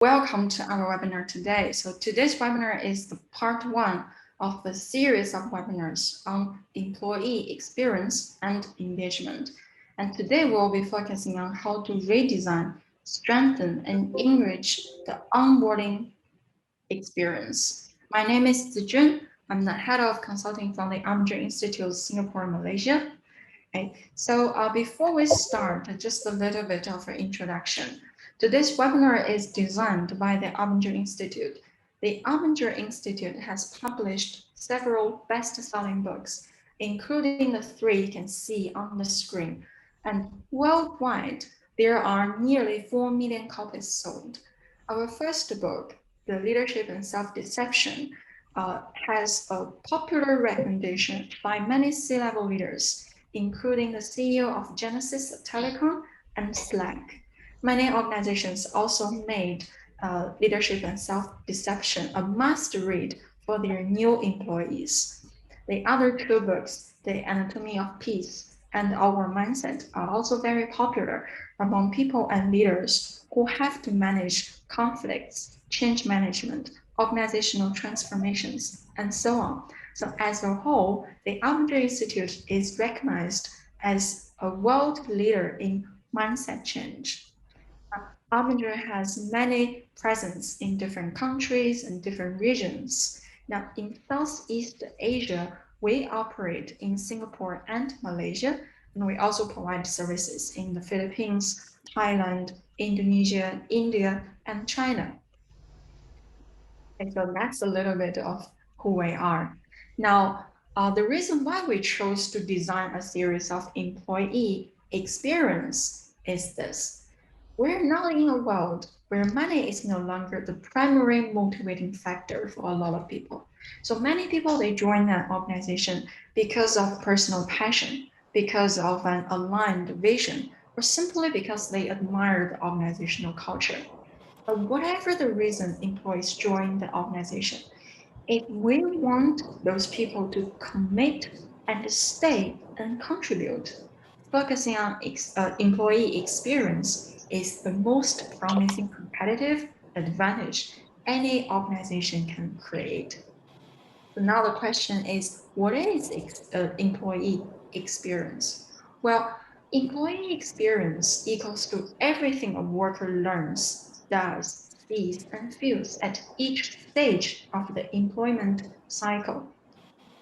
Welcome to our webinar today. So today's webinar is the part one of the series of webinars on employee experience and engagement. And today we'll be focusing on how to redesign, strengthen, and enrich the onboarding experience. My name is Zijun. I'm the head of consulting from the Arbinger Institute, Singapore, Malaysia. Okay. So before we start, just a little bit of an introduction. Today's webinar is designed by the Arbinger Institute. The Arbinger Institute has published several best-selling books, including the three you can see on the screen. And worldwide, there are nearly 4 million copies sold. Our first book, The Leadership and Self-Deception, has a popular recommendation by many C-level leaders, including the CEO of Genesis Telecom and Slack. Many organizations also made Leadership and Self-Deception a must-read for their new employees. The other two books, The Anatomy of Peace and Our Mindset, are also very popular among people and leaders who have to manage conflicts, change management, organizational transformations, and so on. So as a whole, the Arbinger Institute is recognized as a world leader in mindset change. Arbinger has many presence in different countries and different regions. Now, in Southeast Asia, we operate in Singapore and Malaysia, and we also provide services in the Philippines, Thailand, Indonesia, India, and China. And so that's a little bit of who we are. Now, the reason why we chose to design a series of employee experience is this. We're now in a world where money is no longer the primary motivating factor for a lot of people. So many people, they join an organization because of personal passion, because of an aligned vision, or simply because they admire the organizational culture. But whatever the reason employees join the organization, if we want those people to commit and stay and contribute, focusing on employee experience is the most promising competitive advantage any organization can create. So now the question is, what is employee experience? Well, employee experience equals to everything a worker learns, does, sees, and feels at each stage of the employment cycle.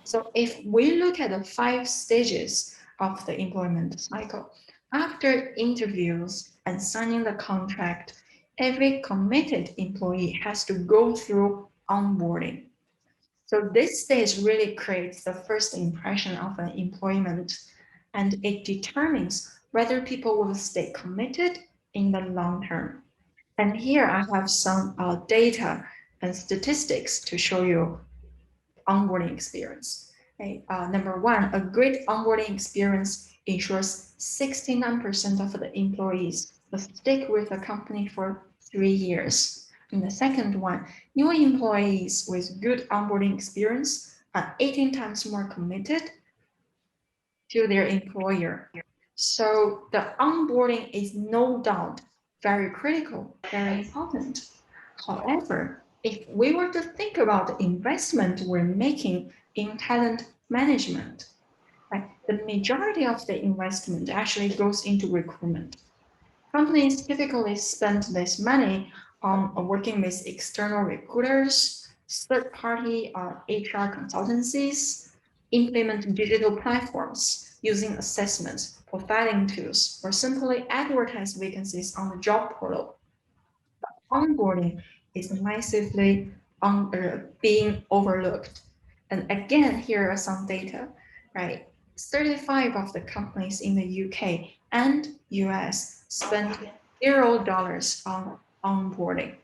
So if we look at the 5 stages of the employment cycle, after interviews and signing the contract, every committed employee has to go through onboarding. So this stage really creates the first impression of an employment, and it determines whether people will stay committed in the long term. And here I have some data and statistics to show you onboarding experience. Okay, number one, a great onboarding experience ensures 69% of the employees will stick with the company for 3 years. And the second one, new employees with good onboarding experience are 18 times more committed to their employer. So the onboarding is no doubt very critical, very important. However, if we were to think about the investment we're making in talent management, right, the majority of the investment actually goes into recruitment. Companies typically spend this money on working with external recruiters, third-party HR consultancies, implement digital platforms using assessments, profiling tools, or simply advertise vacancies on the job portal. Onboarding is massively being overlooked. And again, here are some data, right? 35 of the companies in the UK and US spend $0 on onboarding.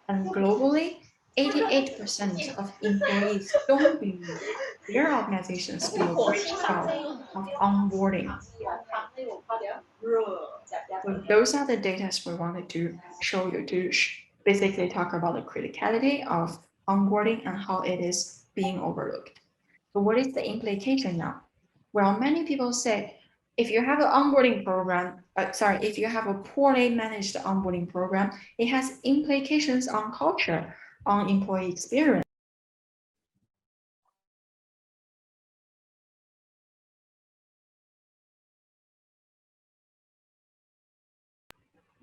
And globally, 88% of employees don't believe their organizations do a great job of onboarding. So those are the data we wanted to show you to basically talk about the criticality of onboarding and how it is being overlooked. So what is the implication now? Well, many people say If you have an onboarding program, if you have a poorly managed onboarding program, it has implications on culture, on employee experience.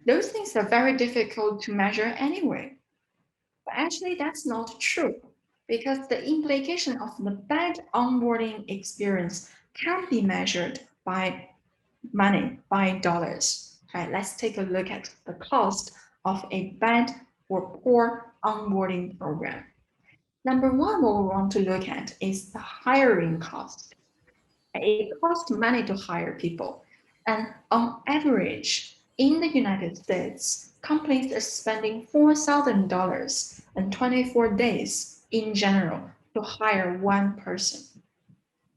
Those things are very difficult to measure anyway. But actually, that's not true because the implication of the bad onboarding experience can be measured by money, by dollars. Okay, let's take a look at the cost of a bad or poor onboarding program. Number one, what we want to look at is the hiring cost. It costs money to hire people. And on average, in the United States, companies are spending $4,000 in 24 days in general to hire one person.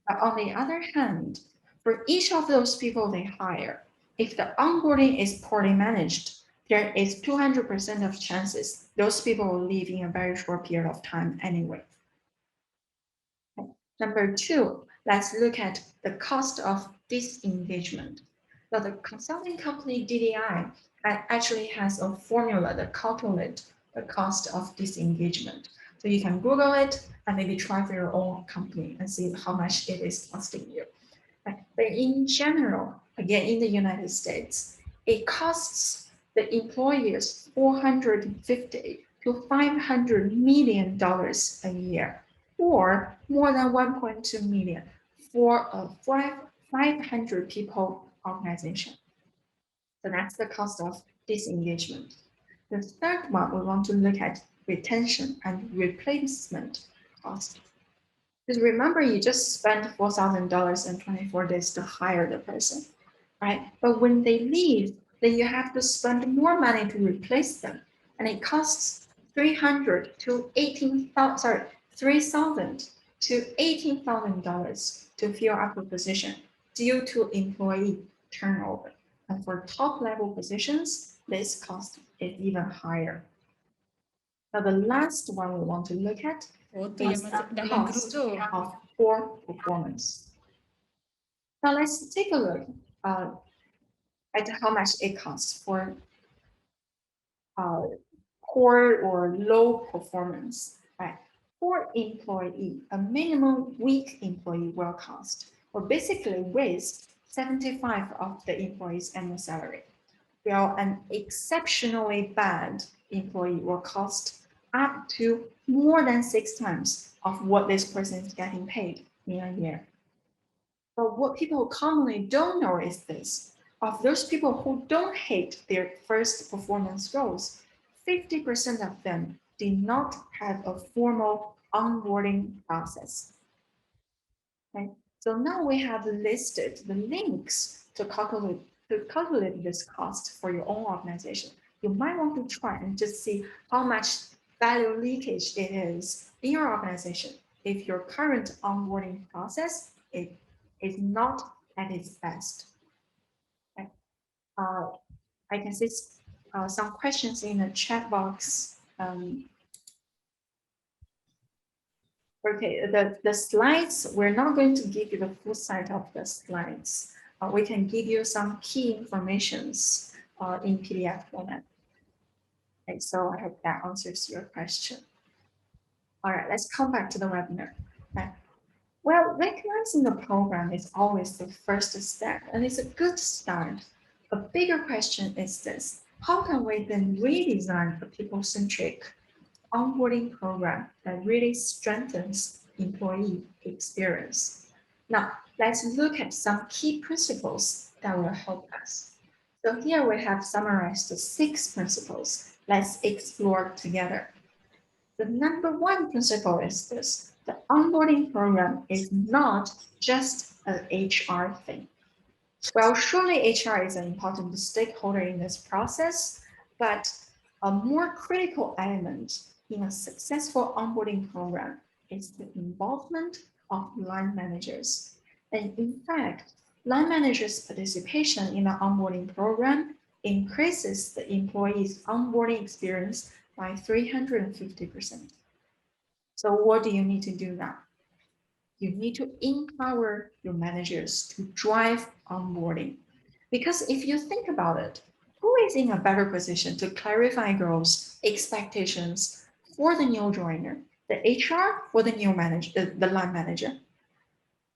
But on the other hand, for each of those people they hire, if the onboarding is poorly managed, there is 200% of chances those people will leave in a very short period of time anyway. Number two, let's look at the cost of disengagement. So the consulting company DDI actually has a formula that calculates the cost of disengagement. So you can Google it and maybe try for your own company and see how much it is costing you. But in general, again, in the United States, it costs the employers $450 to $500 million a year, or more than 1.2 million for a 500 people organization. So that's the cost of disengagement. The third one, we want to look at retention and replacement cost. Because remember, you just spent $4,000 in 24 days to hire the person, right? But when they leave, then you have to spend more money to replace them. And it costs 300 to 18,000, sorry, 3,000 to $18,000 to fill up a position due to employee turnover. And for top level positions, this cost is even higher. Now, the last one we want to look at is the cost of poor performance. Now, let's take a look at how much it costs for poor or low performance. Right? For employee, a minimum week employee will cost, or basically waste 75 of the employee's annual salary. While an exceptionally bad employee will cost up to more than 6 times of what this person is getting paid in a year. But what people commonly don't know is this. Of those people who don't hate their first performance roles, 50% of them did not have a formal onboarding process. Okay? So now we have listed the links to calculate this cost for your own organization. You might want to try and just see how much value leakage it is in your organization if your current onboarding process is not at its best. Okay. I can see some questions in the chat box. Okay, the slides, we're not going to give you the full set of the slides. We can give you some key informations in PDF format. Okay, so I hope that answers your question. All right, let's come back to the webinar. Okay. Well, recognizing the program is always the first step, and it's a good start. A bigger question is this: how can we then redesign a people-centric onboarding program that really strengthens employee experience? Now, let's look at some key principles that will help us. So here we have summarized the 6 principles. Let's explore together. The number one principle is this: the onboarding program is not just an HR thing. Well, surely HR is an important stakeholder in this process, but a more critical element in a successful onboarding program is the involvement of line managers. And in fact, line managers' participation in the onboarding program increases the employee's onboarding experience by 350%. So what do you need to do now? you need to empower your managers to drive onboarding. Because if you think about it, who is in a better position to clarify goals, expectations for the new joiner, the HR or the new manager, the line manager?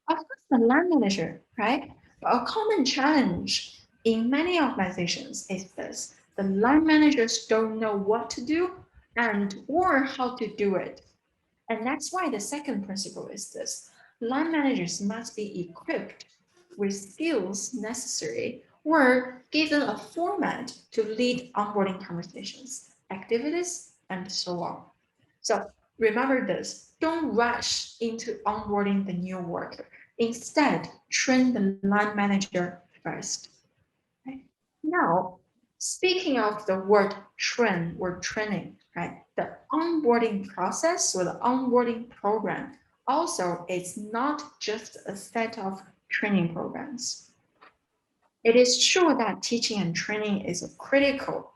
Of course, the line manager, right? But a common challenge in many organizations is this: the line managers don't know what to do and or how to do it. And that's why the second principle is this: line managers must be equipped with skills necessary or given a format to lead onboarding conversations, activities, and so on. So remember this: don't rush into onboarding the new worker. Instead, train the line manager first. Okay? Now, speaking of the word train or training, right? The onboarding process or the onboarding program also is not just a set of training programs. It is true that teaching and training is a critical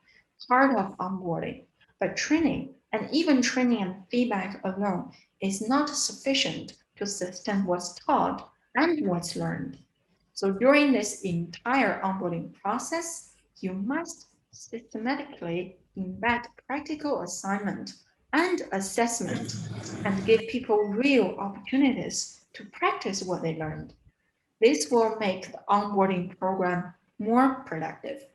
part of onboarding, but training and even training and feedback alone is not sufficient to sustain what's taught and what's learned. So during this entire onboarding process, you must systematically embed practical assignment and assessment and give people real opportunities to practice what they learned. This will make the onboarding program more productive.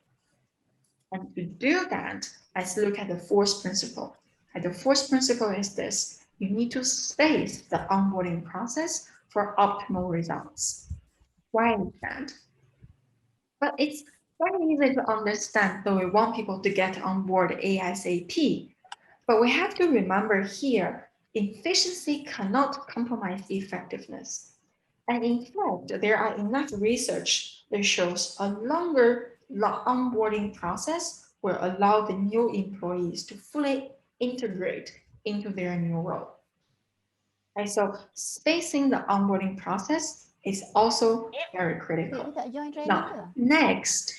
And to do that, let's look at the fourth principle. And the fourth principle is this: you need to space the onboarding process for optimal results. Why is that? But it's very easy to understand that we want people to get on board ASAP. But we have to remember here, efficiency cannot compromise effectiveness. And in fact, there are enough research that shows a longer onboarding process will allow the new employees to fully integrate into their new role. And so spacing the onboarding process is also very critical. Now, next,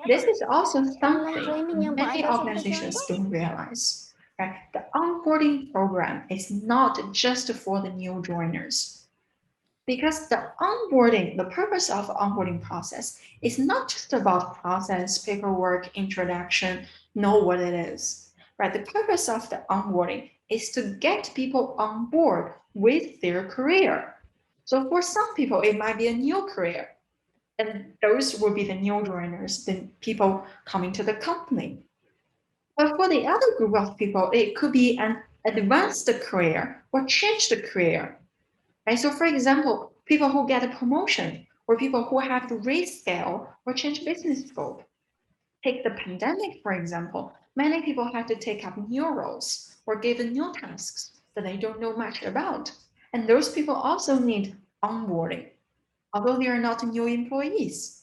this is also something many organizations don't realize. Right? The onboarding program is not just for the new joiners. Because the purpose of the onboarding process is not just about process, paperwork, introduction, know what it is, right? The purpose of the onboarding is to get people on board with their career. So for some people, it might be a new career, and those will be the new joiners, the people coming to the company. But for the other group of people, it could be an advanced career or change the career. Right? So for example, people who get a promotion or people who have to raise scale or change business scope. Take the pandemic, for example. Many people had to take up new roles or given new tasks that they don't know much about. And those people also need onboarding, although they are not new employees.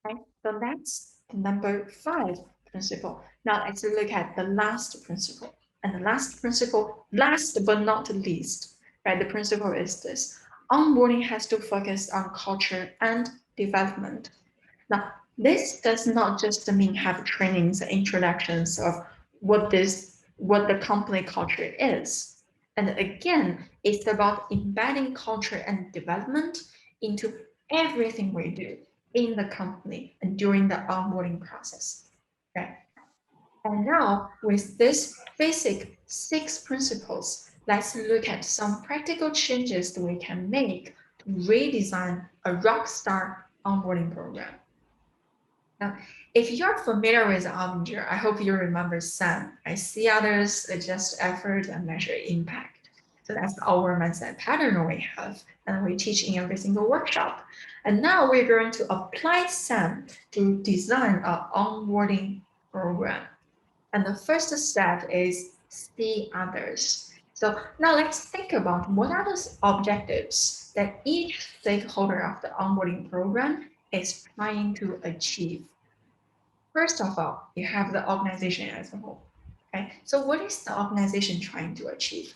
Right? So that's number 5 principle. Now let's look at the last principle. And the last principle, last but not least, right? The principle is this: onboarding has to focus on culture and development. Now, this does not just mean have trainings and introductions of what the company culture is. And again, it's about embedding culture and development into everything we do in the company and during the onboarding process. Okay. And now with this basic 6 principles, let's look at some practical changes that we can make to redesign a rockstar onboarding program. Now, if you're familiar with Arbinger, I hope you remember SAM. I see others adjust effort and measure impact. So that's our mindset pattern we have, and we teach in every single workshop. And now we're going to apply SAM to design an onboarding program. And the first step is see others. So now let's think about what are the objectives that each stakeholder of the onboarding program is trying to achieve. First of all, you have the organization as a whole. Okay, so what is the organization trying to achieve?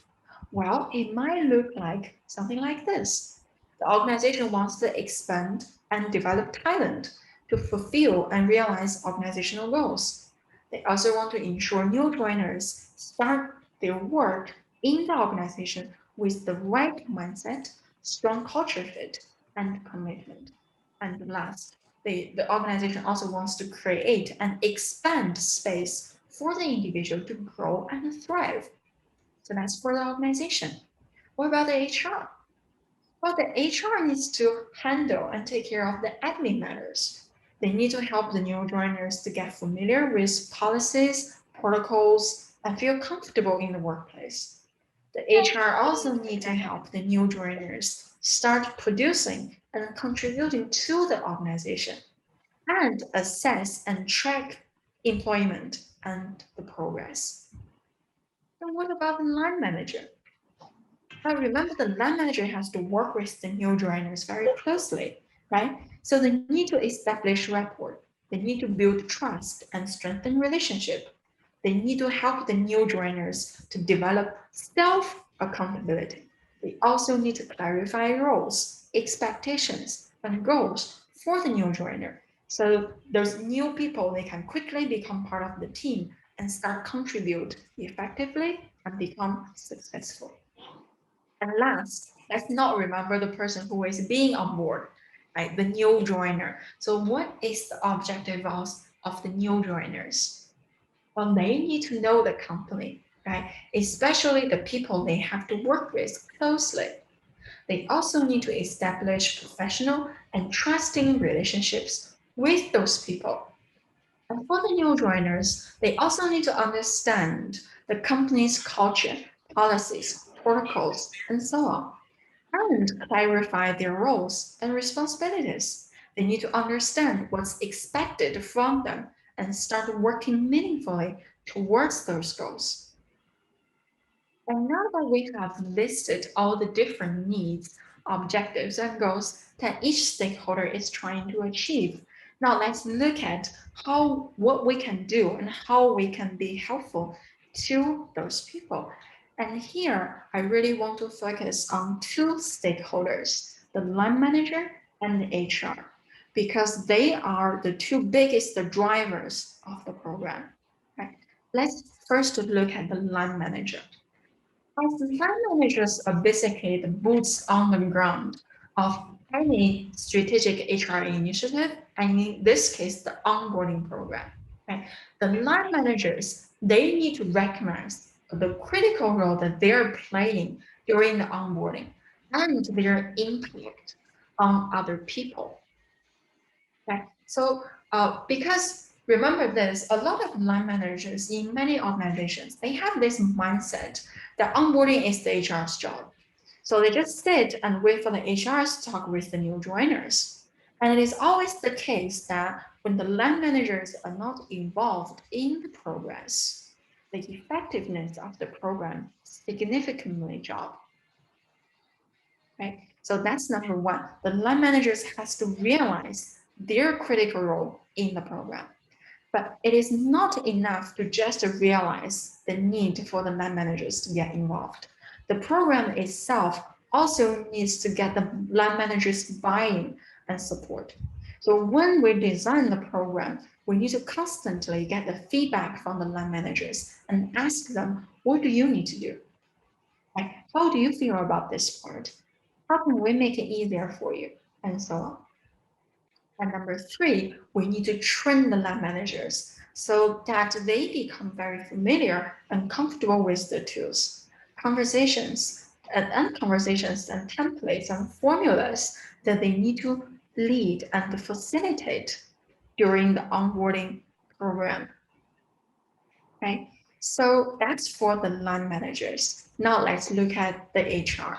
Well, it might look like something like this. The organization wants to expand and develop talent to fulfill and realize organizational goals. They also want to ensure new joiners start their work in the organization with the right mindset, strong culture fit, and commitment. And last, the organization also wants to create and expand space for the individual to grow and thrive. So that's for the organization. What about the HR? Well, the HR needs to handle and take care of the admin matters. They need to help the new joiners to get familiar with policies, protocols, and feel comfortable in the workplace. The HR also need to help the new joiners start producing and contributing to the organization and assess and track employment and the progress. And what about the line manager? Now remember the line manager has to work with the new joiners very closely, right? So they need to establish rapport. They need to build trust and strengthen relationship. They need to help the new joiners to develop self-accountability. They also need to clarify roles, expectations, and goals for the new joiner. So those new people, they can quickly become part of the team and start contribute effectively and become successful. And last, let's not remember the person who is being on board, right? The new joiner. So what is the objective of the new joiners? Well, they need to know the company, right? Especially the people they have to work with closely. They also need to establish professional and trusting relationships with those people. And for the new joiners, they also need to understand the company's culture, policies, protocols, and so on and clarify their roles and responsibilities. They need to understand what's expected from them and start working meaningfully towards those goals. And now that we have listed all the different needs, objectives, and goals that each stakeholder is trying to achieve, now let's look at what we can do and how we can be helpful to those people. And here, I really want to focus on two stakeholders, the line manager and the HR, because they are the two biggest drivers of the program. Right? Let's first look at the line manager. As line managers are basically the boots on the ground of any strategic HR initiative, and in this case, the onboarding program. Right? The line managers, they need to recognize the critical role that they're playing during the onboarding and their impact on other people. Okay, so because remember this, a lot of line managers in many organizations, they have this mindset that onboarding is the HR's job. So they just sit and wait for the HRs to talk with the new joiners. And it is always the case that when the line managers are not involved in the progress, the effectiveness of the program significantly drop. Right? So that's number one. The line managers has to realize their critical role in the program. But it is not enough to just realize the need for the line managers to get involved. The program itself also needs to get the line managers buy-in and support. So when we design the program, we need to constantly get the feedback from the line managers and ask them, what do you need to do? Like, how do you feel about this part? How can we make it easier for you? And so on. And number three, we need to train the line managers so that they become very familiar and comfortable with the tools, conversations and conversations and templates and formulas that they need to lead and facilitate during the onboarding program. Okay, so that's for the line managers. Now let's look at the HR.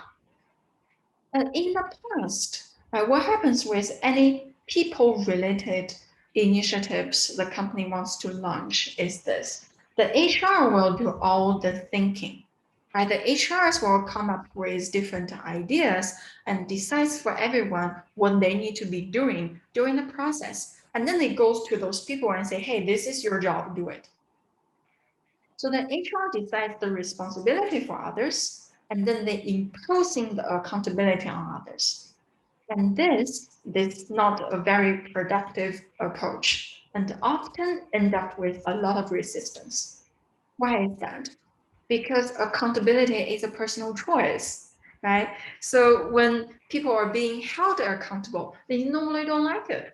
In the past, what happens with any people-related initiatives the company wants to launch is this. The HR will do all the thinking. Right? The HRs will come up with different ideas and decides for everyone what they need to be doing during the process. And then it goes to those people and say, hey, this is your job, do it. So the HR decides the responsibility for others, and then they imposing the accountability on others. And this is not a very productive approach and often end up with a lot of resistance. Why is that? Because accountability is a personal choice. right? So when people are being held accountable, they normally don't like it.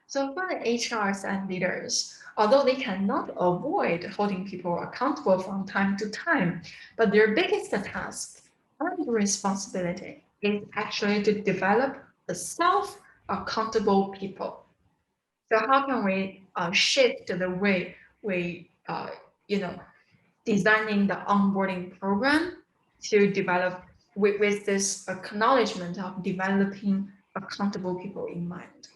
So for the HRs and leaders, although they cannot avoid holding people accountable from time to time, but their biggest task and responsibility is actually to develop the self-accountable people. So how can we shift the way we, designing the onboarding program to develop with this acknowledgement of developing accountable people in mind?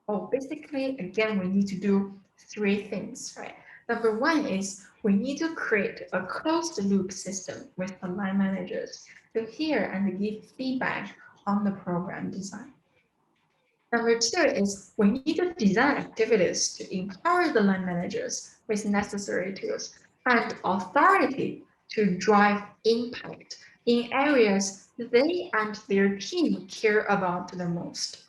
Oh, basically, again, we need to do three things, right? Number one is we need to create a closed loop system with the line managers to hear and give feedback on the program design. Number two is we need to design activities to empower the line managers with necessary tools and authority to drive impact in areas they and their team care about the most.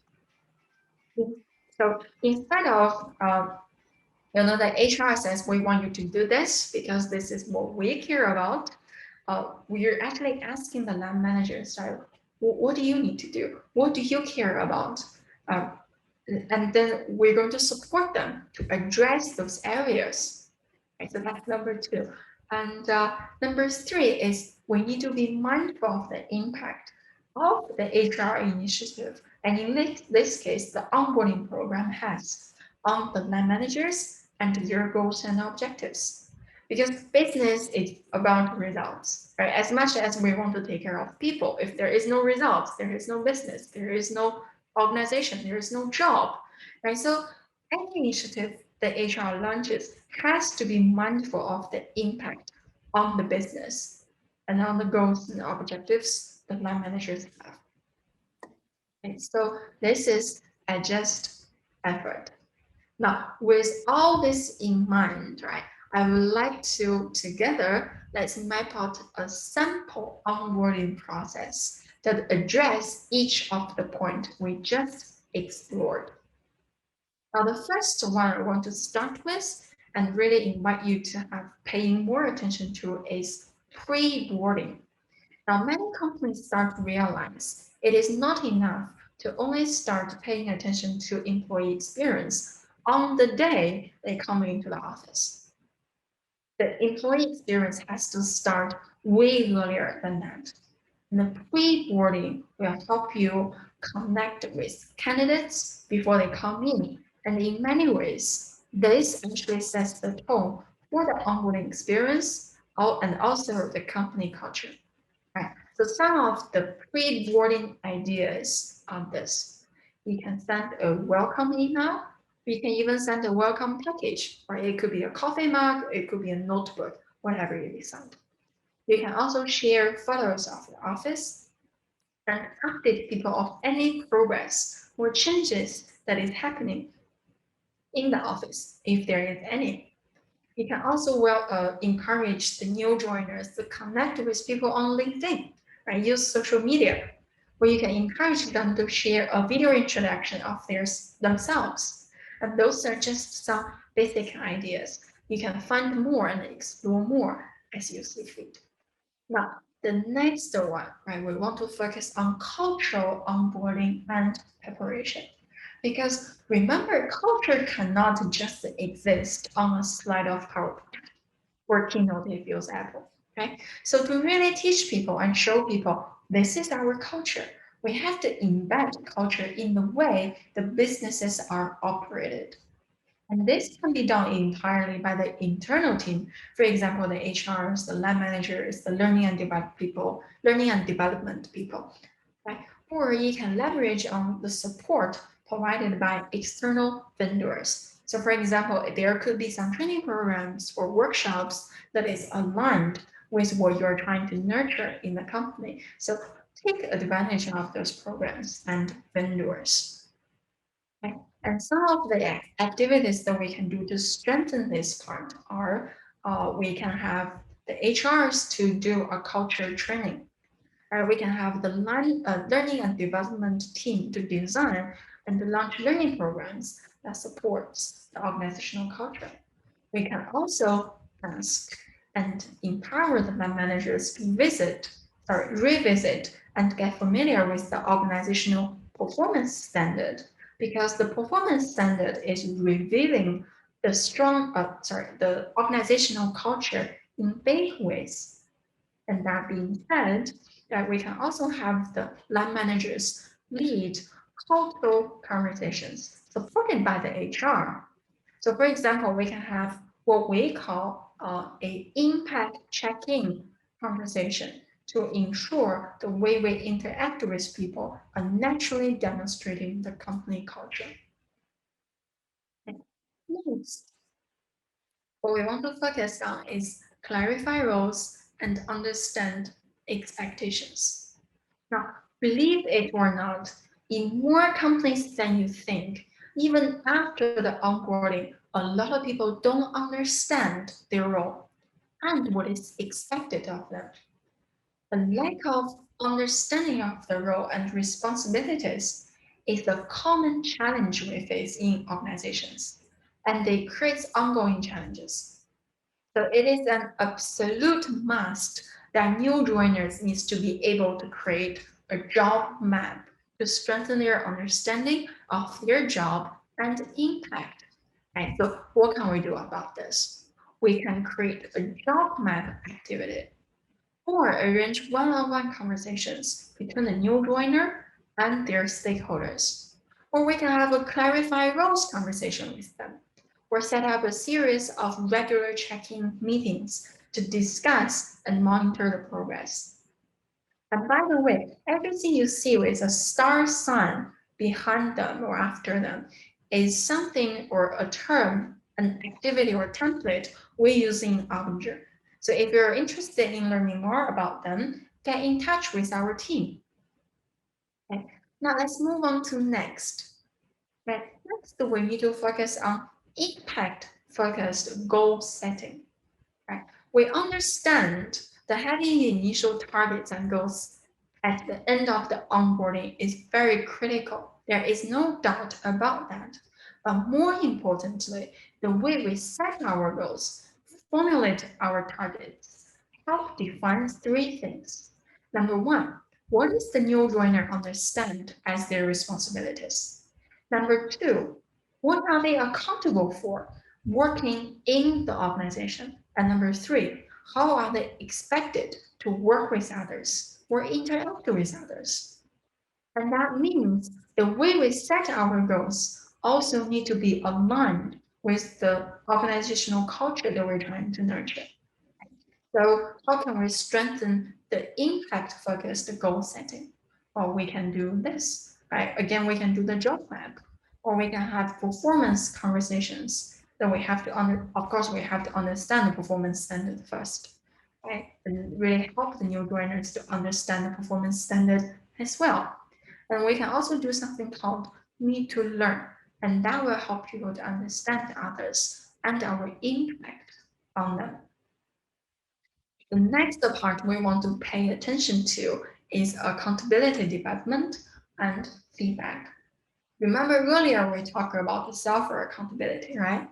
So instead of the HR says we want you to do this because this is what we care about, we're actually asking the line managers, right? What do you need to do? What do you care about? Uh, and then we're going to support them to address those areas. Right? So that's number two. And number three is we need to be mindful of the impact of the HR initiative. And in this case, the onboarding program has on the line managers and their goals and objectives. Because business is about results, right? As much as we want to take care of people, if there is no results, there is no business, there is no organization, there is no job, right? So any initiative that HR launches has to be mindful of the impact on the business and on the goals and objectives that line managers have. Okay, so this is a just effort. Now, with all this in mind, right, I would like to together, let's map out a sample onboarding process that address each of the points we just explored. Now, the first one I want to start with and really invite you to have paying more attention to is pre-boarding. Now, many companies start to realize it is not enough to only start paying attention to employee experience on the day they come into the office. The employee experience has to start way earlier than that. And the pre-boarding will help you connect with candidates before they come in. And in many ways, this actually sets the tone for the onboarding experience and also the company culture. Right. So some of the pre-boarding ideas on this, you can send a welcome email. You can even send a welcome package, or it could be a coffee mug, it could be a notebook, whatever you decide. You can also share photos of the office and update people of any progress or changes that is happening in the office, if there is any. You can also encourage the new joiners to connect with people on LinkedIn, right? Use social media, where you can encourage them to share a video introduction of themselves. And those are just some basic ideas. You can find more and explore more as you see fit. Now, the next one, right? We want to focus on cultural onboarding and preparation. Because remember, culture cannot just exist on a slide of PowerPoint or Keynote if you use Apple. Okay, so to really teach people and show people this is our culture, we have to embed culture in the way the businesses are operated. And this can be done entirely by the internal team. For example, the HRs, the line managers, the learning and development people, right? Or you can leverage on the support provided by external vendors. So for example, there could be some training programs or workshops that is aligned with what you're trying to nurture in the company. So take advantage of those programs and vendors. Okay. And some of the activities that we can do to strengthen this part are we can have the HRs to do a culture training. We can have the learning and development team to design and to launch learning programs that supports the organizational culture. We can also ask and empower the line managers to revisit and get familiar with the organizational performance standard, because the performance standard is revealing the organizational culture in big ways. And that being said, that we can also have the line managers lead cultural conversations supported by the HR. So for example, we can have what we call a impact check-in conversation to ensure the way we interact with people are naturally demonstrating the company culture. Next, what we want to focus on is clarify roles and understand expectations. Now, believe it or not, in more companies than you think, even after the onboarding, a lot of people don't understand their role and what is expected of them. A lack of understanding of the role and responsibilities is a common challenge we face in organizations, and they create ongoing challenges. So it is an absolute must that new joiners needs to be able to create a job map to strengthen their understanding of their job and impact. And so what can we do about this? We can create a job map activity or arrange one-on-one conversations between the new joiner and their stakeholders. Or we can have a clarify roles conversation with them, or set up a series of regular check-in meetings to discuss and monitor the progress. And by the way, everything you see with a star sign behind them or after them is something or a term, an activity or template we use in Arbinger. So if you're interested in learning more about them, get in touch with our team. Okay. Now let's move on to next. Okay. Next, we need to focus on impact-focused goal setting. Right? We understand that having initial targets and goals at the end of the onboarding is very critical. There is no doubt about that. But more importantly, the way we set our goals, formulate our targets, help define three things. Number one, what does the new joiner understand as their responsibilities? Number two, what are they accountable for working in the organization? And number three, how are they expected to work with others or interact with others? And that means the way we set our goals also need to be aligned with the organizational culture that we're trying to nurture. So how can we strengthen the impact-focused goal setting? Well, we can do this, right? Again, we can do the job map, or we can have performance conversations. Then we have to of course, we have to understand the performance standard first, right? And really help the new joiners to understand the performance standard as well. And we can also do something called need to learn, and that will help people to understand others and our impact on them. The next part we want to pay attention to is accountability development and feedback. Remember earlier we talked about the self-accountability, right?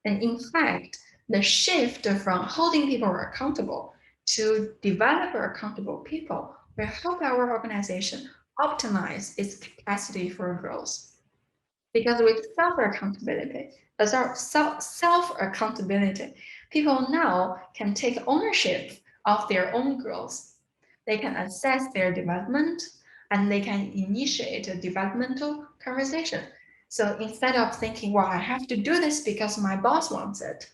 And in fact, the shift from holding people accountable to develop accountable people will help our organization optimize its capacity for growth. Because with self-accountability, self-accountability, people now can take ownership of their own growth. They can assess their development and they can initiate a developmental conversation. So instead of thinking, well, I have to do this because my boss wants it.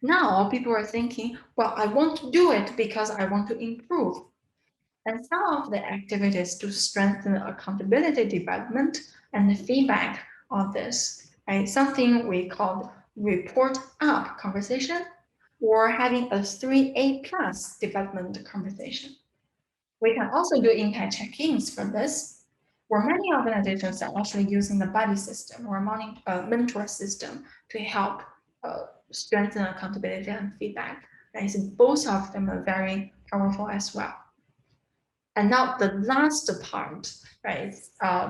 Now people are thinking, well, I want to do it because I want to improve. And some of the activities to strengthen accountability development and the feedback on this, right? Something we call report up conversation or having a 3A plus development conversation. We can also do impact check-ins for this, where many organizations are actually using the buddy system or mentor system to help strengthen accountability and feedback. Right? So both of them are very powerful as well. And now the last part, right?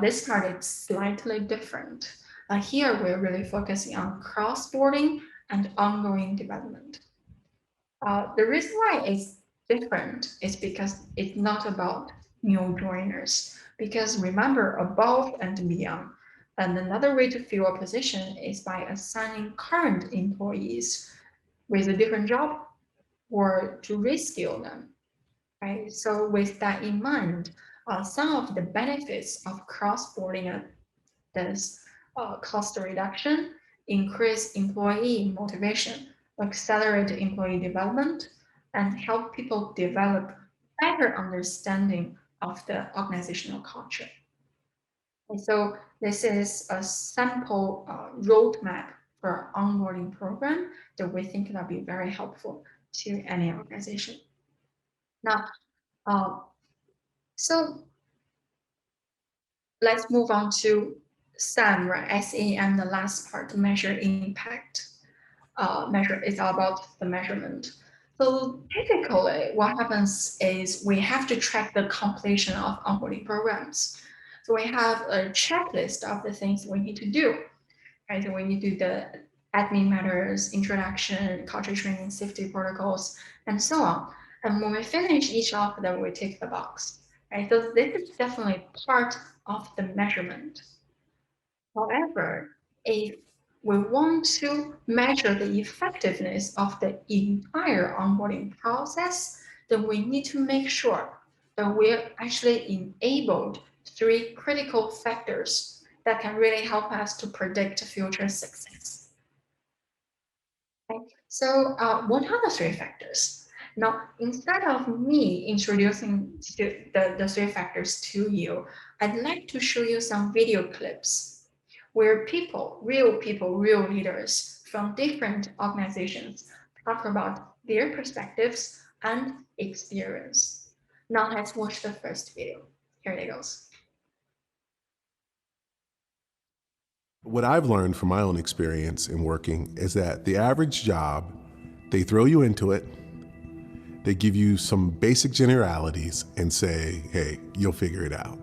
This part is slightly different. Here we're really focusing on cross-boarding and ongoing development. The reason why it's different is because it's not about new joiners. Because remember, above and beyond. And another way to fill a position is by assigning current employees with a different job or to reskill them, right? So with that in mind, some of the benefits of cross-boarding is cost reduction, increase employee motivation, accelerate employee development, and help people develop better understanding of the organizational culture. And so this is a sample roadmap for onboarding program that we think that will be very helpful to any organization. Now, uh, so let's move on to SAM, right? SAM, the last part, measure impact. Measure is all about the measurement. So typically what happens is we have to track the completion of onboarding programs. So we have a checklist of the things we need to do, right? So we need to do the admin matters, introduction, culture training, safety protocols, and so on. And when we finish each of them, we tick the box, right? So this is definitely part of the measurement. However, if we want to measure the effectiveness of the entire onboarding process, then we need to make sure that we're actually enabled three critical factors that can really help us to predict future success. Okay. So what are the three factors? Now, instead of me introducing the three factors to you, I'd like to show you some video clips where people, real leaders from different organizations talk about their perspectives and experience. Now let's watch the first video. Here it goes. What I've learned from my own experience in working is that the average job, they throw you into it, they give you some basic generalities and say, hey, you'll figure it out.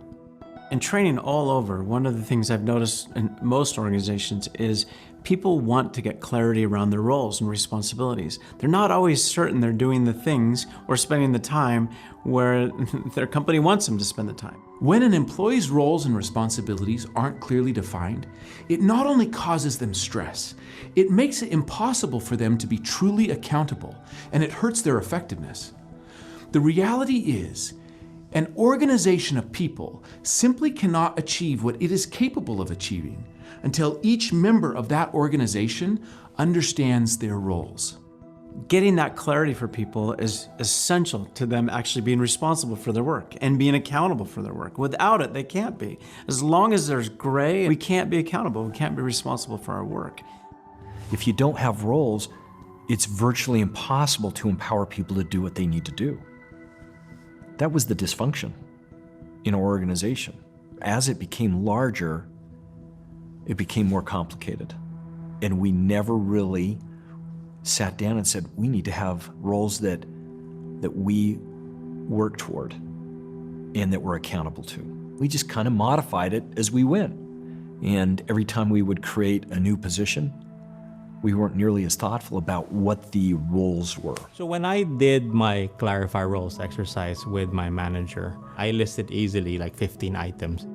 In training all over, one of the things I've noticed in most organizations is people want to get clarity around their roles and responsibilities. They're not always certain they're doing the things or spending the time where their company wants them to spend the time. When an employee's roles and responsibilities aren't clearly defined, it not only causes them stress, it makes it impossible for them to be truly accountable, and it hurts their effectiveness. The reality is, an organization of people simply cannot achieve what it is capable of achieving until each member of that organization understands their roles. Getting that clarity for people is essential to them actually being responsible for their work and being accountable for their work. Without it, they can't be. As long as there's gray, we can't be accountable. We can't be responsible for our work. If you don't have roles, it's virtually impossible to empower people to do what they need to do. That was the dysfunction in our organization. As it became larger, it became more complicated. And we never really sat down and said, we need to have roles that we work toward and that we're accountable to. We just kind of modified it as we went. And every time we would create a new position, we weren't nearly as thoughtful about what the roles were. So when I did my clarify roles exercise with my manager, I listed easily like 15 items.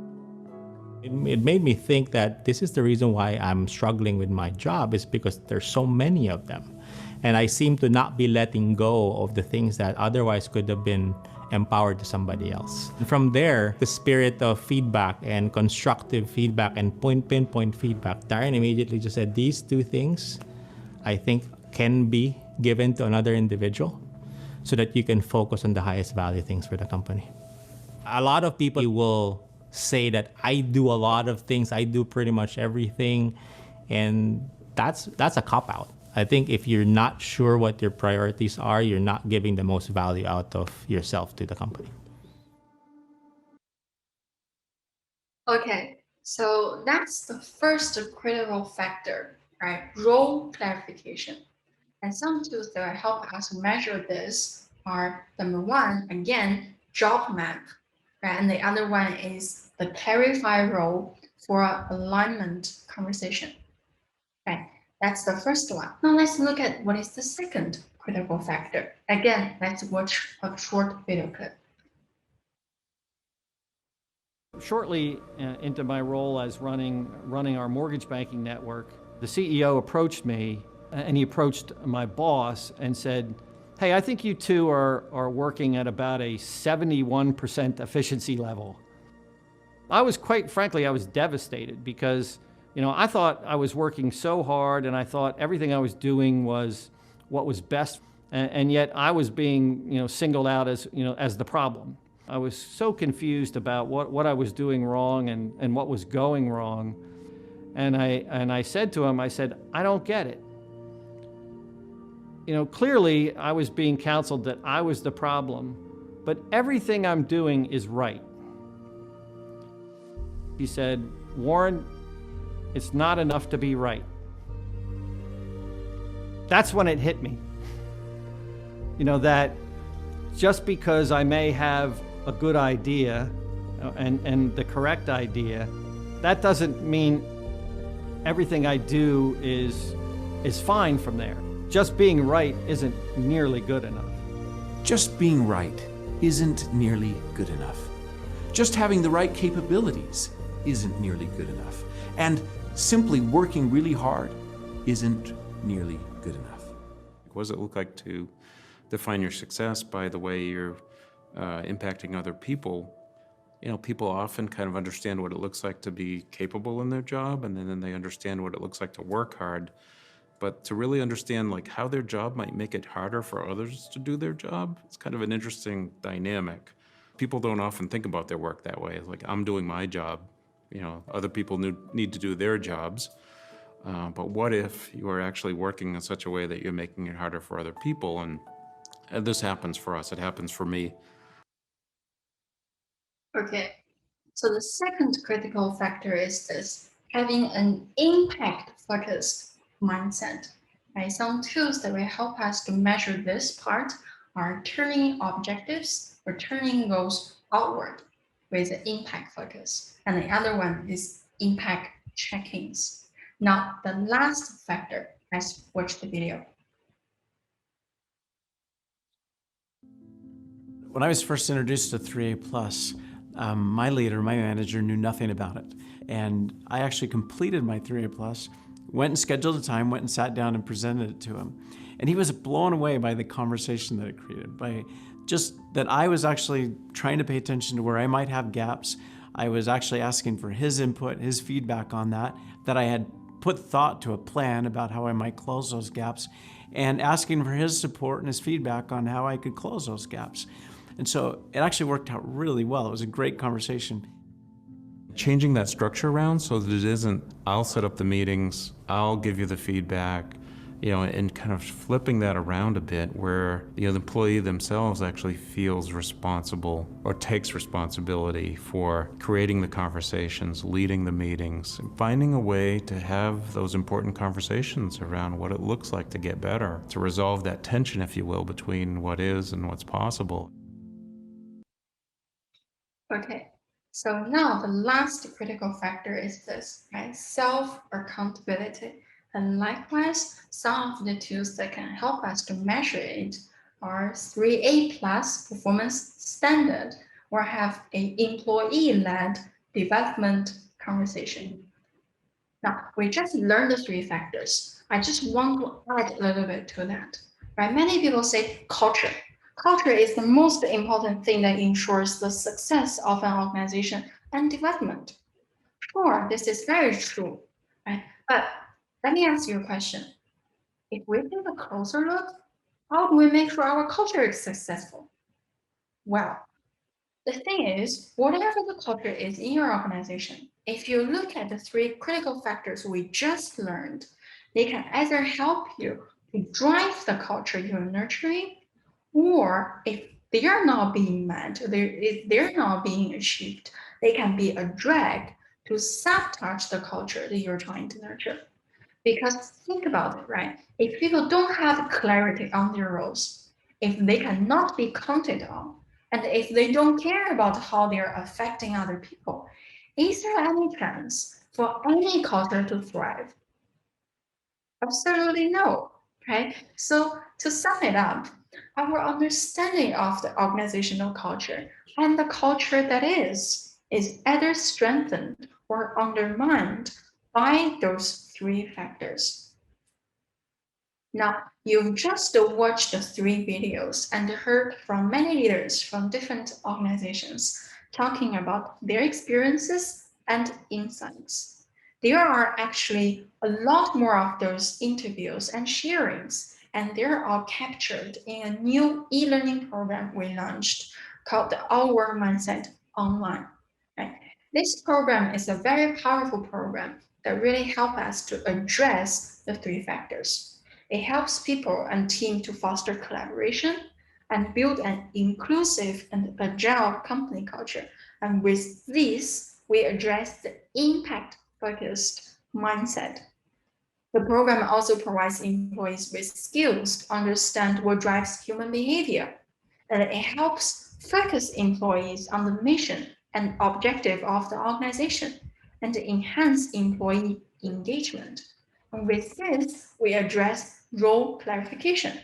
It made me think that this is the reason why I'm struggling with my job, is because there's so many of them. And I seem to not be letting go of the things that otherwise could have been empowered to somebody else. And from there, the spirit of feedback and constructive feedback and pinpoint feedback, Darren immediately just said, these two things I think can be given to another individual so that you can focus on the highest value things for the company. A lot of people will say that I do a lot of things, I do pretty much everything, and that's a cop-out. I think if you're not sure what your priorities are, you're not giving the most value out of yourself to the company. Okay, so that's the first critical factor, right? Role clarification. And some tools that help us measure this are number one, again, job map, right? And the other one is the clarify role for alignment conversation, right? That's the first one. Now let's look at what is the second critical factor. Again, let's watch a short video clip. Shortly into my role as running our mortgage banking network, the CEO approached me and he approached my boss and said, "Hey, I think you two are working at about a 71% efficiency level." I was, quite frankly, I was devastated because, I thought I was working so hard and I thought everything I was doing was what was best, and yet I was being, singled out as the problem. I was so confused about what I was doing wrong and what was going wrong. And I said to him, I said, "I don't get it." Clearly I was being counseled that I was the problem, but everything I'm doing is right. He said, "Warren, it's not enough to be right." That's when it hit me. That just because I may have a good idea and the correct idea, that doesn't mean everything I do is fine from there. Just being right isn't nearly good enough. Just being right isn't nearly good enough. Just having the right capabilities isn't nearly good enough. And simply working really hard isn't nearly good enough. What does it look like to define your success by the way you're impacting other people? People often kind of understand what it looks like to be capable in their job, and then they understand what it looks like to work hard. But to really understand how their job might make it harder for others to do their job, it's kind of an interesting dynamic. People don't often think about their work that way. It's like, I'm doing my job, other people need to do their jobs. But what if you are actually working in such a way that you're making it harder for other people? And this happens for us, it happens for me. Okay, so the second critical factor is this, having an impact-focused mindset. Right? Some tools that will help us to measure this part are turning objectives or turning goals outward with the impact focus. And the other one is impact check-ins. Now, the last factor, let's watch the video. When I was first introduced to 3A+, my leader, my manager, knew nothing about it. And I actually completed my 3A+, went and scheduled a time, went and sat down and presented it to him. And he was blown away by the conversation that it created, by just that I was actually trying to pay attention to where I might have gaps. I was actually asking for his input, his feedback on that I had put thought to a plan about how I might close those gaps, and asking for his support and his feedback on how I could close those gaps. And so it actually worked out really well. It was a great conversation. Changing that structure around so that it isn't, I'll set up the meetings, I'll give you the feedback, and kind of flipping that around a bit where the employee themselves actually feels responsible or takes responsibility for creating the conversations, leading the meetings, and finding a way to have those important conversations around what it looks like to get better, to resolve that tension, if you will, between what is and what's possible. Okay, so now the last critical factor is this, right? Self-accountability. And likewise, some of the tools that can help us to measure it are 3A+ performance standard, or have an employee-led development conversation. Now, we just learned the three factors. I just want to add a little bit to that, right? Many people say culture. Culture is the most important thing that ensures the success of an organization and development. Sure, this is very true, right? But let me ask you a question. If we take a closer look, how do we make sure our culture is successful? Well, the thing is, whatever the culture is in your organization, if you look at the three critical factors we just learned, they can either help you to drive the culture you're nurturing, or if they are not being met, if they're not being achieved, they can be a drag to sabotage the culture that you're trying to nurture. Because think about it, right? If people don't have clarity on their roles, if they cannot be counted on, and if they don't care about how they're affecting other people, is there any chance for any culture to thrive? Absolutely no, right? So to sum it up, our understanding of the organizational culture and the culture that is is either strengthened or undermined by those three factors. Now, you've just watched the three videos and heard from many leaders from different organizations talking about their experiences and insights. There are actually a lot more of those interviews and sharings, and they're all captured in a new e-learning program we launched called the Our Mindset Online. Right? This program is a very powerful program that really helps us to address the three factors. It helps people and teams to foster collaboration and build an inclusive and agile company culture. And with this, we address the impact-focused mindset. The program also provides employees with skills to understand what drives human behavior, and it helps focus employees on the mission and objective of the organization and to enhance employee engagement. And with this, we address role clarification.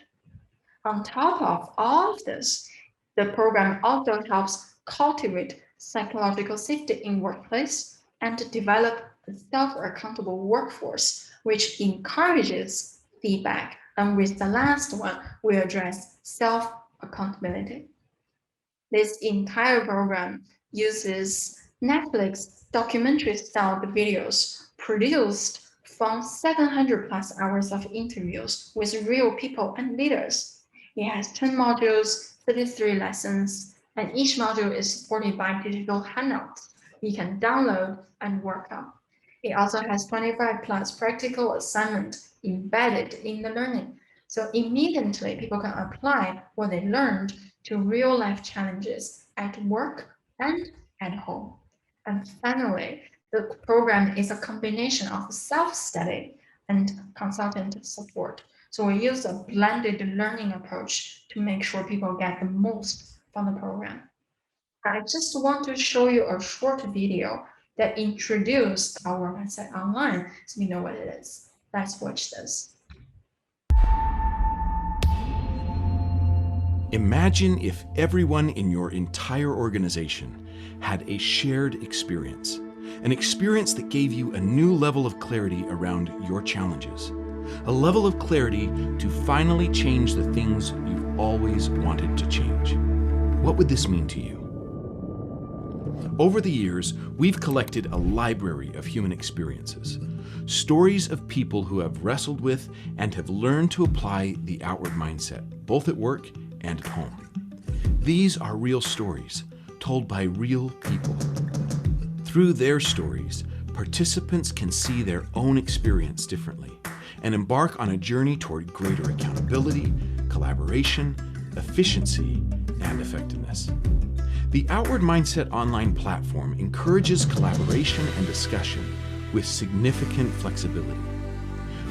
On top of all of this, the program also helps cultivate psychological safety in workplace and to develop a self-accountable workforce, which encourages feedback. And with the last one, we address self-accountability. This entire program uses Netflix documentary-style videos produced from 700 plus hours of interviews with real people and leaders. It has 10 modules, 33 lessons, and each module is supported by digital handouts you can download and work on. It also has 25 plus practical assignments embedded in the learning. So immediately people can apply what they learned to real life challenges at work and at home. And finally, the program is a combination of self-study and consultant support. So we use a blended learning approach to make sure people get the most from the program. I just want to show you a short video that introduced Our Mindset Online so we know what it is. Let's watch this. Imagine if everyone in your entire organization had a shared experience, an experience that gave you a new level of clarity around your challenges, a level of clarity to finally change the things you've always wanted to change. What would this mean to you? Over the years, we've collected a library of human experiences, stories of people who have wrestled with and have learned to apply the outward mindset, both at work and at home. These are real stories told by real people. Through their stories, participants can see their own experience differently and embark on a journey toward greater accountability, collaboration, efficiency, and effectiveness. The Outward Mindset Online platform encourages collaboration and discussion with significant flexibility.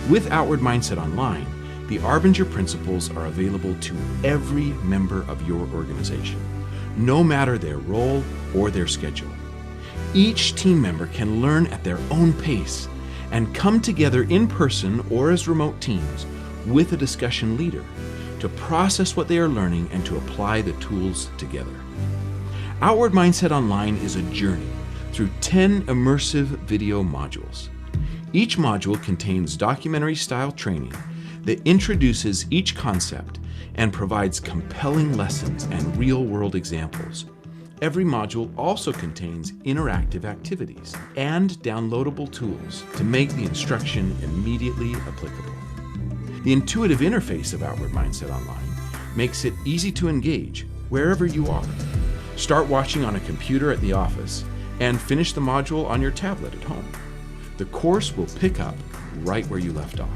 With Outward Mindset Online, the Arbinger principles are available to every member of your organization, no matter their role or their schedule. Each team member can learn at their own pace and come together in person or as remote teams with a discussion leader to process what they are learning and to apply the tools together. Outward Mindset Online is a journey through 10 immersive video modules. Each module contains documentary-style training that introduces each concept and provides compelling lessons and real-world examples. Every module also contains interactive activities and downloadable tools to make the instruction immediately applicable. The intuitive interface of Outward Mindset Online makes it easy to engage wherever you are. Start watching on a computer at the office and finish the module on your tablet at home. The course will pick up right where you left off.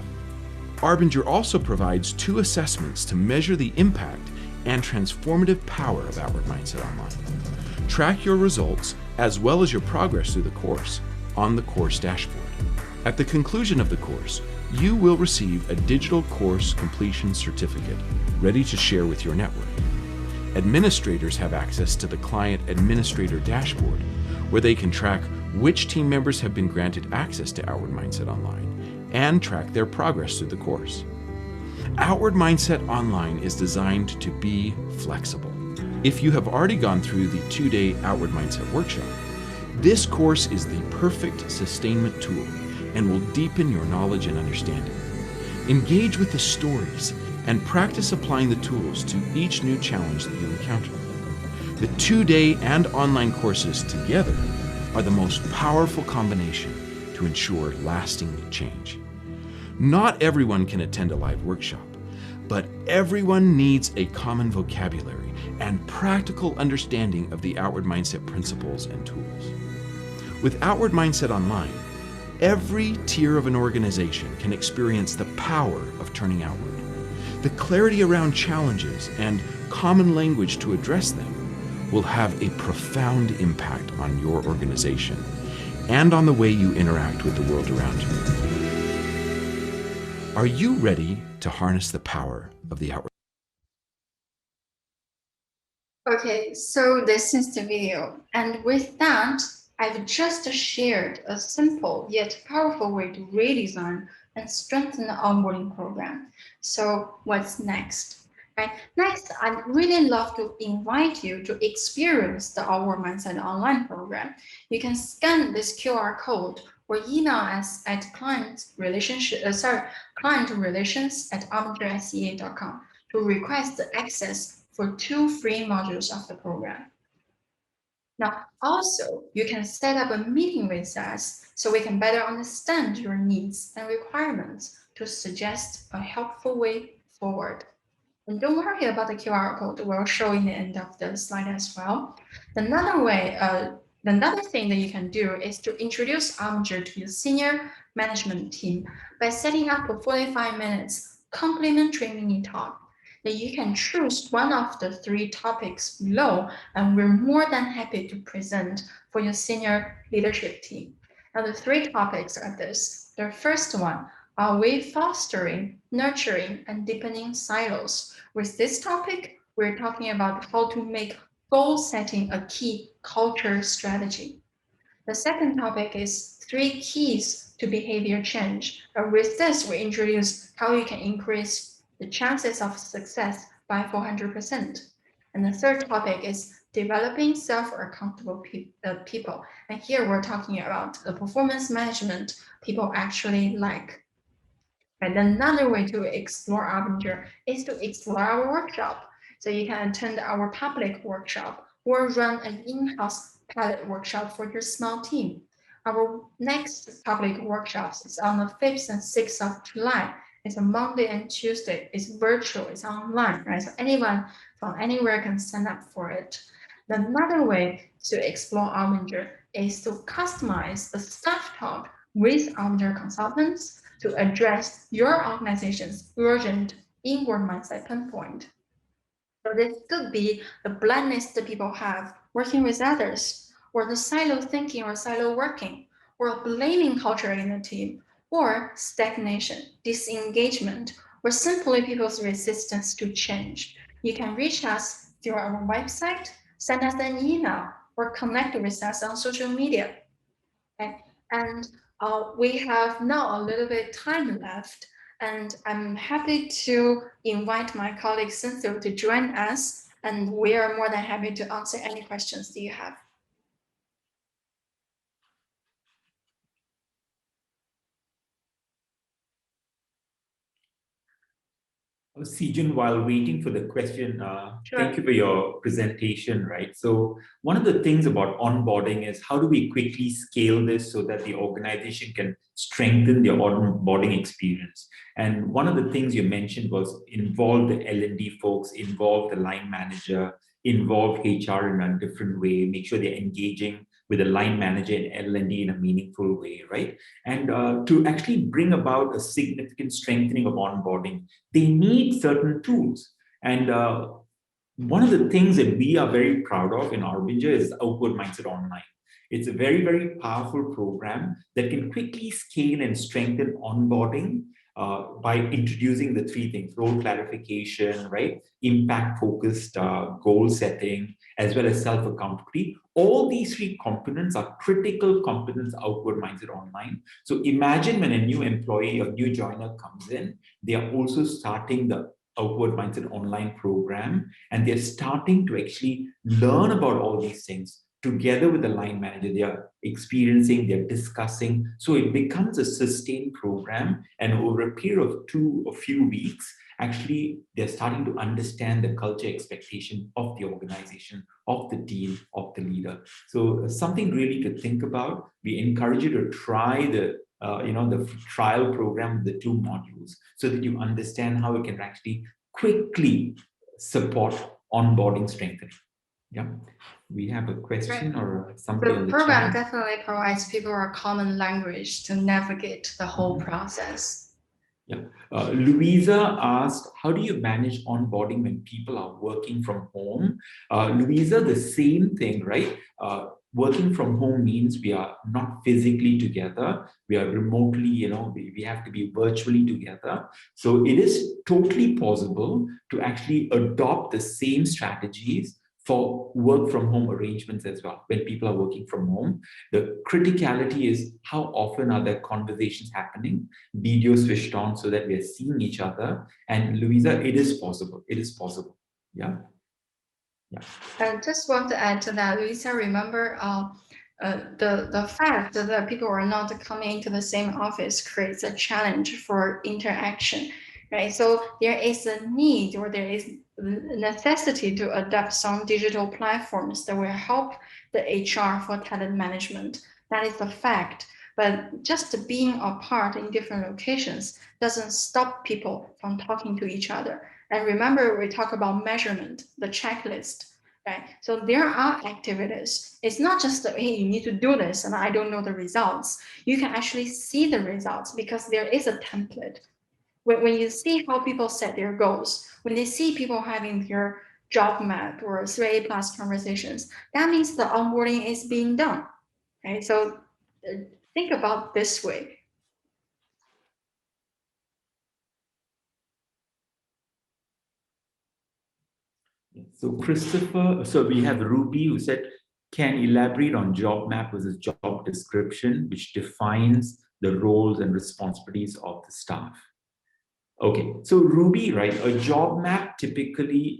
Arbinger also provides 2 assessments to measure the impact and transformative power of Outward Mindset Online. Track your results as well as your progress through the course on the course dashboard. At the conclusion of the course, you will receive a digital course completion certificate ready to share with your network. Administrators have access to the client administrator dashboard, where they can track which team members have been granted access to Outward Mindset Online and track their progress through the course. Outward Mindset Online is designed to be flexible. If you have already gone through the 2-day Outward Mindset workshop, This course is the perfect sustainment tool and will deepen your knowledge and understanding. Engage with the stories and practice applying the tools to each new challenge that you encounter. The 2-day and online courses together are the most powerful combination to ensure lasting change. Not everyone can attend a live workshop, but everyone needs a common vocabulary and practical understanding of the outward mindset principles and tools. With Outward Mindset Online, every tier of an organization can experience the power of turning outward. The clarity around challenges and common language to address them will have a profound impact on your organization and on the way you interact with the world around you. Are you ready to harness the power of the outward? Okay, so this is the video. And with that, I've just shared a simple yet powerful way to redesign and strengthen the onboarding program. So what's next? Right. Next, I'd really love to invite you to experience the Outward Mindset Online program. You can scan this QR code or email us at clientrelations@arbinger.com to request access for 2 free modules of the program. Now, also, you can set up a meeting with us so we can better understand your needs and requirements to suggest a helpful way forward. And don't worry about the QR code. We'll show in the end of the slide as well. Another thing that you can do is to introduce Arbinger to your senior management team by setting up a 45 minutes complimentary mini talk. That you can choose one of the 3 topics below, and we're more than happy to present for your senior leadership team. Now, the 3 topics are this. The first one, are we fostering, nurturing, and deepening silos? With this topic, we're talking about how to make goal setting a key culture strategy. The second topic is 3 keys to behavior change. With this, we introduce how you can increase the chances of success by 400%. And the third topic is developing self-accountable people. And here we're talking about the performance management people actually like. And another way to explore Arbinger is to explore our workshop. So you can attend our public workshop or run an in-house pilot workshop for your small team. Our next public workshop is on the 5th and 6th of July. It's a Monday and Tuesday. It's virtual, it's online, right? So anyone from anywhere can sign up for it. Another way to explore Arbinger is to customize a staff talk with Arbinger consultants to address your organization's urgent inward mindset pinpoint. So this could be the blindness that people have working with others, or the silo thinking or silo working, or a blaming culture in the team, or stagnation, disengagement, or simply people's resistance to change. You can reach us through our website, send us an email, or connect with us on social media. Okay? And we have now a little bit time left, and I'm happy to invite my colleague Cynthia to join us, and we are more than happy to answer any questions that you have. Sijun, while waiting for the question, Sure. Thank you for your presentation, right? So one of the things about onboarding is how do we quickly scale this so that the organization can strengthen their onboarding experience? And one of the things you mentioned was involve the L&D folks, involve the line manager, involve HR in a different way, make sure they're engaging with the line manager and L&D in a meaningful way, right? And to actually bring about a significant strengthening of onboarding, they need certain tools. And one of the things that we are very proud of in Arbinger is Outward Mindset Online. It's a very, very powerful program that can quickly scale and strengthen onboarding by introducing the 3 things: role clarification, right? Impact-focused goal setting, as well as self-accountability. All these 3 components are critical components Outward Mindset Online. So imagine when a new employee or new joiner comes in, they are also starting the Outward Mindset Online program, and they're starting to actually learn about all these things. together with the line manager, they are experiencing, they're discussing. So it becomes a sustained program. And over a period of a few weeks, actually, they're starting to understand the culture expectation of the organization, of the team, of the leader. So something really to think about. We encourage you to try the trial program, the 2 modules, so that you understand how it can actually quickly support onboarding strengthening. Yeah. We have a question or somebody The on the program chat. definitely provides people a common language to navigate the whole process. Yeah. Louisa asked, how do you manage onboarding when people are working from home? Louisa, the same thing, right? Working from home means we are not physically together. We are remotely, we have to be virtually together. So it is totally possible to actually adopt the same strategies for work from home arrangements as well. When people are working from home, the criticality is how often are there conversations happening, video switched on so that we are seeing each other. And Louisa, it is possible. It is possible. Yeah. Yeah. I just want to add to that, Lisa, remember the fact that people are not coming into the same office creates a challenge for interaction, right? So there is a need, or there is a necessity to adopt some digital platforms that will help the HR for talent management. That is a fact. But just being apart in different locations doesn't stop people from talking to each other. And remember, we talk about measurement, the checklist, right? So there are activities. It's not just that, hey, you need to do this and I don't know the results. You can actually see the results because there is a template. When you see how people set their goals, when they see people having their job map or 3A plus conversations, that means the onboarding is being done, right? So think about this way. So Christopher, so we have Ruby who said, can elaborate on job map versus job description, which defines the roles and responsibilities of the staff. Okay, so Ruby, right? A job map typically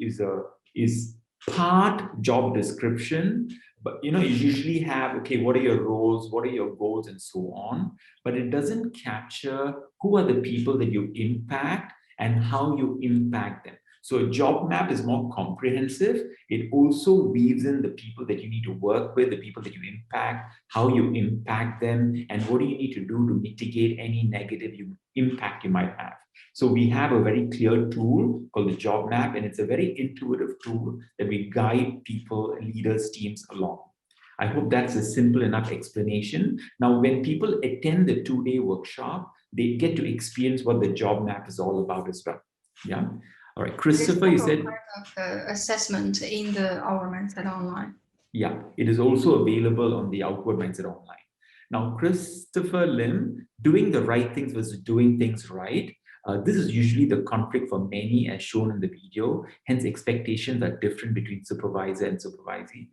is part job description, but you usually have, okay, what are your roles, what are your goals, and so on. But it doesn't capture who are the people that you impact and how you impact them. So a job map is more comprehensive. It also weaves in the people that you need to work with, the people that you impact, how you impact them, and what do you need to do to mitigate any negative impact you might have. So we have a very clear tool called the job map, and it's a very intuitive tool that we guide people, leaders, teams along. I hope that's a simple enough explanation. Now, when people attend the 2-day workshop, they get to experience what the job map is all about as well. Yeah. All right, Christopher, you said part of the assessment in the Our Mindset Online. Yeah, it is also available on the Outward Mindset Online. Now, Christopher Lim, doing the right things versus doing things right. This is usually the conflict for many, as shown in the video. Hence, expectations are different between supervisor and supervisee.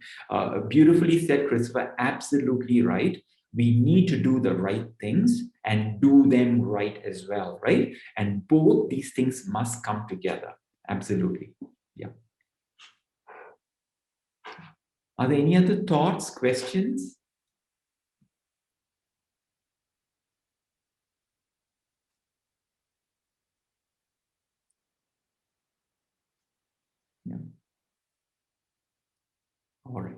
Beautifully said, Christopher. Absolutely right. We need to do the right things and do them right as well, right? And both these things must come together. Absolutely. Yeah. Are there any other thoughts, questions? Yeah. All right.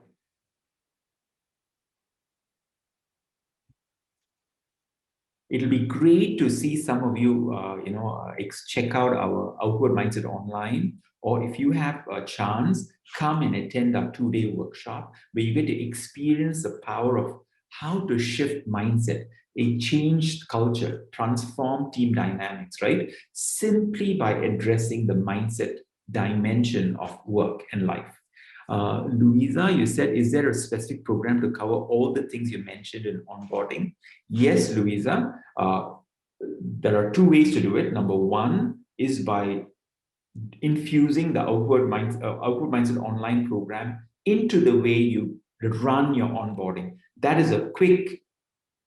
It'll be great to see some of you, check out our Outward Mindset Online, or if you have a chance, come and attend our 2-day workshop where you get to experience the power of how to shift mindset, a changed culture, transform team dynamics, right? Simply by addressing the mindset dimension of work and life. Louisa, you said, is there a specific program to cover all the things you mentioned in onboarding? Yes, Louisa. There are 2 ways to do it. Number 1 is by infusing the Outward Mindset Online program into the way you run your onboarding. That is a quick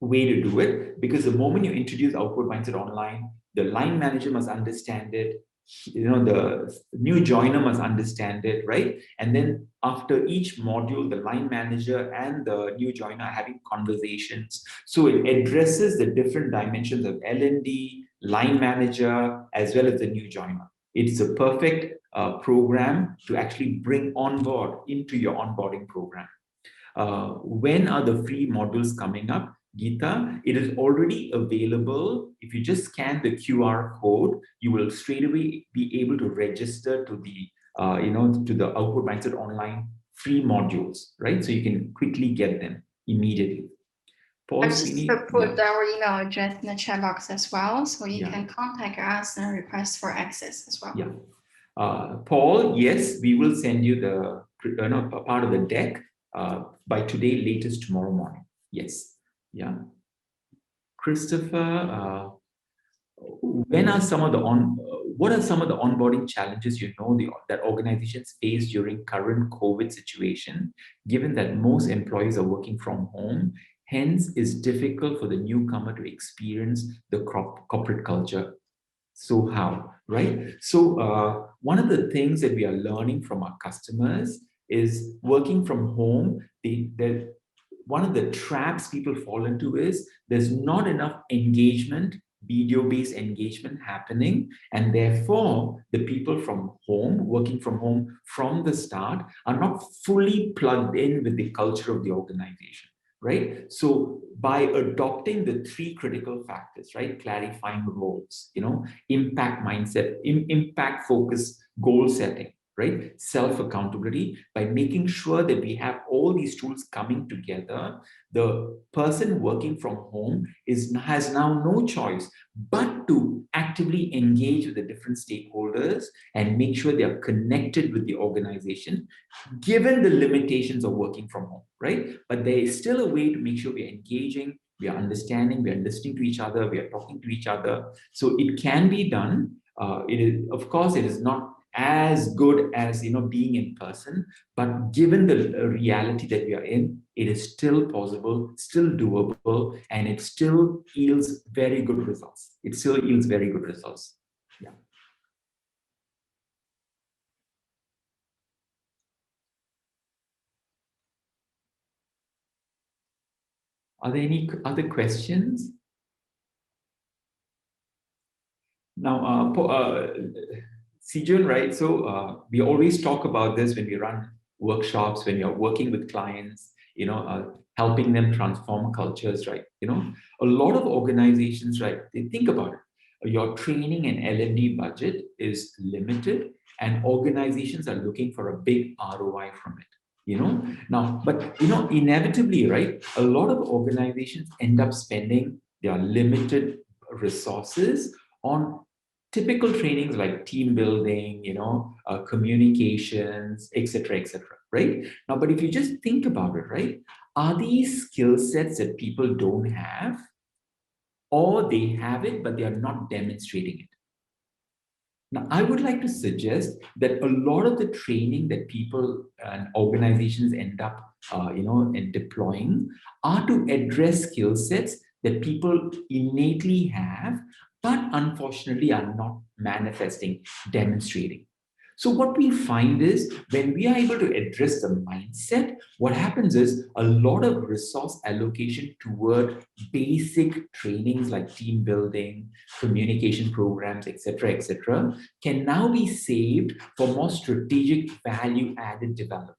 way to do it, because the moment you introduce Outward Mindset Online, the line manager must understand it, the new joiner must understand it, right? And then after each module, the line manager and the new joiner are having conversations. So it addresses the different dimensions of L&D, line manager, as well as the new joiner. It's a perfect program to actually bring on board into your onboarding program. When are the free modules coming up? Geeta, it is already available. If you just scan the QR code, you will straight away be able to register to the to the Output Mindset Online free modules, right? So you can quickly get them immediately. Paul, I just put yeah. our email address in the chat box as well, so you Yeah. can contact us and request for access as well. Yeah. Paul, yes, we will send you the part of the deck by today, latest tomorrow morning. Yes. Yeah. Christopher, what are some of the onboarding challenges that organizations face during current COVID situation, given that most employees are working from home, hence it's difficult for the newcomer to experience the corporate culture? So how, right? So one of the things that we are learning from our customers is working from home. One of the traps people fall into is there's not enough engagement, video-based engagement happening, and therefore the people from home, working from home from the start, are not fully plugged in with the culture of the organization. Right? So by adopting the three critical factors, right? Clarifying roles, impact mindset, impact focus, goal setting, right? Self-accountability, by making sure that we have all these tools coming together, the person working from home has now no choice but to actively engage with the different stakeholders and make sure they are connected with the organization, given the limitations of working from home, right? But there is still a way to make sure we're engaging, we are understanding, we are listening to each other, we are talking to each other. So it can be done. Of course, it is not as good as being in person, but given the reality that we are in, it is still possible, still doable, and it still yields very good results. It still yields very good results. Yeah. Are there any other questions? Now, Sijun, right? So we always talk about this when we run workshops, when you're working with clients, helping them transform cultures, right? A lot of organizations, right? They think about it. Your training and L&D budget is limited, and organizations are looking for a big ROI from it. Now, but inevitably, right? A lot of organizations end up spending their limited resources on typical trainings like team building, communications, etc., right? Now, but if you just think about it, right? Are these skill sets that people don't have, or they have it, but they are not demonstrating it? Now, I would like to suggest that a lot of the training that people and organizations end up, deploying are to address skill sets that people innately have, but unfortunately are not manifesting, demonstrating. So what we find is when we are able to address the mindset, what happens is a lot of resource allocation toward basic trainings like team building, communication programs, etc., can now be saved for more strategic value-added development.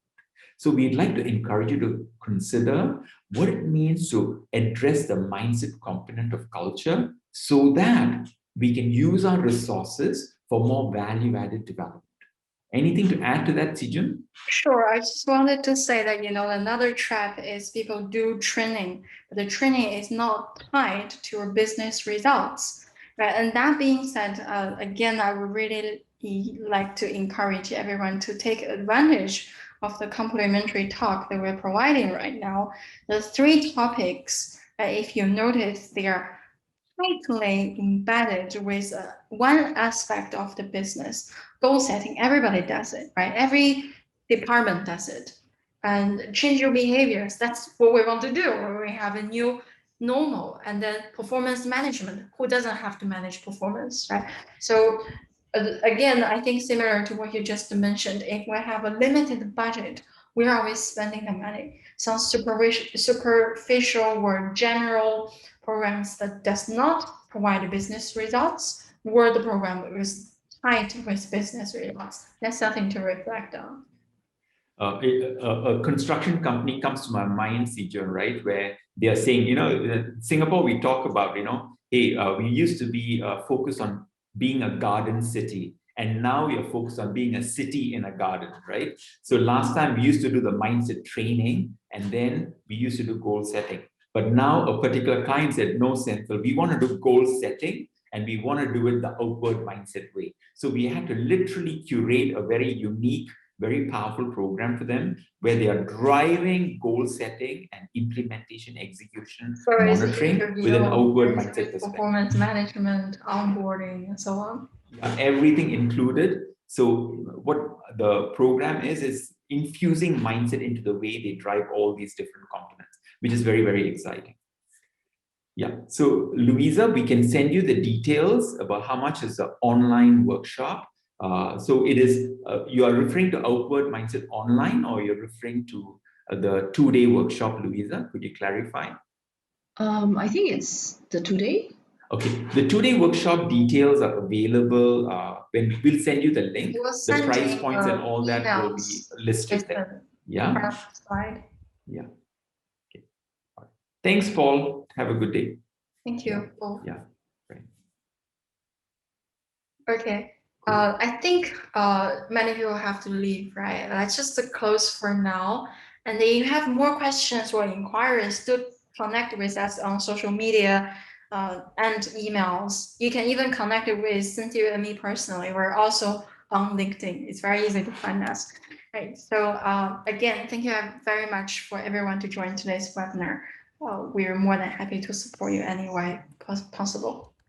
So we'd like to encourage you to consider what it means to address the mindset component of culture so that we can use our resources for more value-added development. Anything to add to that, Sijun? Sure. I just wanted to say that, another trap is people do training, but the training is not tied to your business results, right? And that being said, again, I would really like to encourage everyone to take advantage of the complimentary talk that we're providing right now. The three topics, if you notice, they are tightly embedded with one aspect of the business. Goal setting, everybody does it, right? Every department does it. And change your behaviors, that's what we want to do. We have a new normal. And then performance management, who doesn't have to manage performance, right? So again, I think similar to what you just mentioned, if we have a limited budget, we are always spending the money. Some superficial or general programs that does not provide business results, or the program is tied with business results. That's something to reflect on. A construction company comes to my mind, Sijun, right, where they are saying, in Singapore, we talk about, hey, we used to be focused on being a garden city, and now we are focused on being a city in a garden, right? So last time we used to do the mindset training, and then we used to do goal setting. But now a particular client said, no, Senthil, we want to do goal setting, and we want to do it the outward mindset way. So we had to literally curate a very unique, very powerful program for them, where they are driving goal setting and implementation, execution, monitoring with an outward mindset perspective. Performance management, onboarding, and so on. Everything included. So what the program is infusing mindset into the way they drive all these different components, which is very, very exciting. Yeah. So Louisa, we can send you the details about how much is the online workshop. So it is, you are referring to Outward Mindset Online, or you're referring to the 2-day workshop, Louisa? Could you clarify? I think it's the 2-day. Okay, the 2-day workshop details are available when we'll send you the link. The price points and all that will be listed there. Yeah. Slide. Yeah. Okay. All right. Thanks, Paul. Have a good day. Thank you, Paul. Yeah. Right. Okay. I think many people have to leave, right? Let's just close for now. And if you have more questions or inquiries, do connect with us on social media and emails. You can even connect with Cynthia and me personally. We're also on LinkedIn. It's very easy to find us. Right. So again, thank you very much for everyone to join today's webinar. We're more than happy to support you any way possible.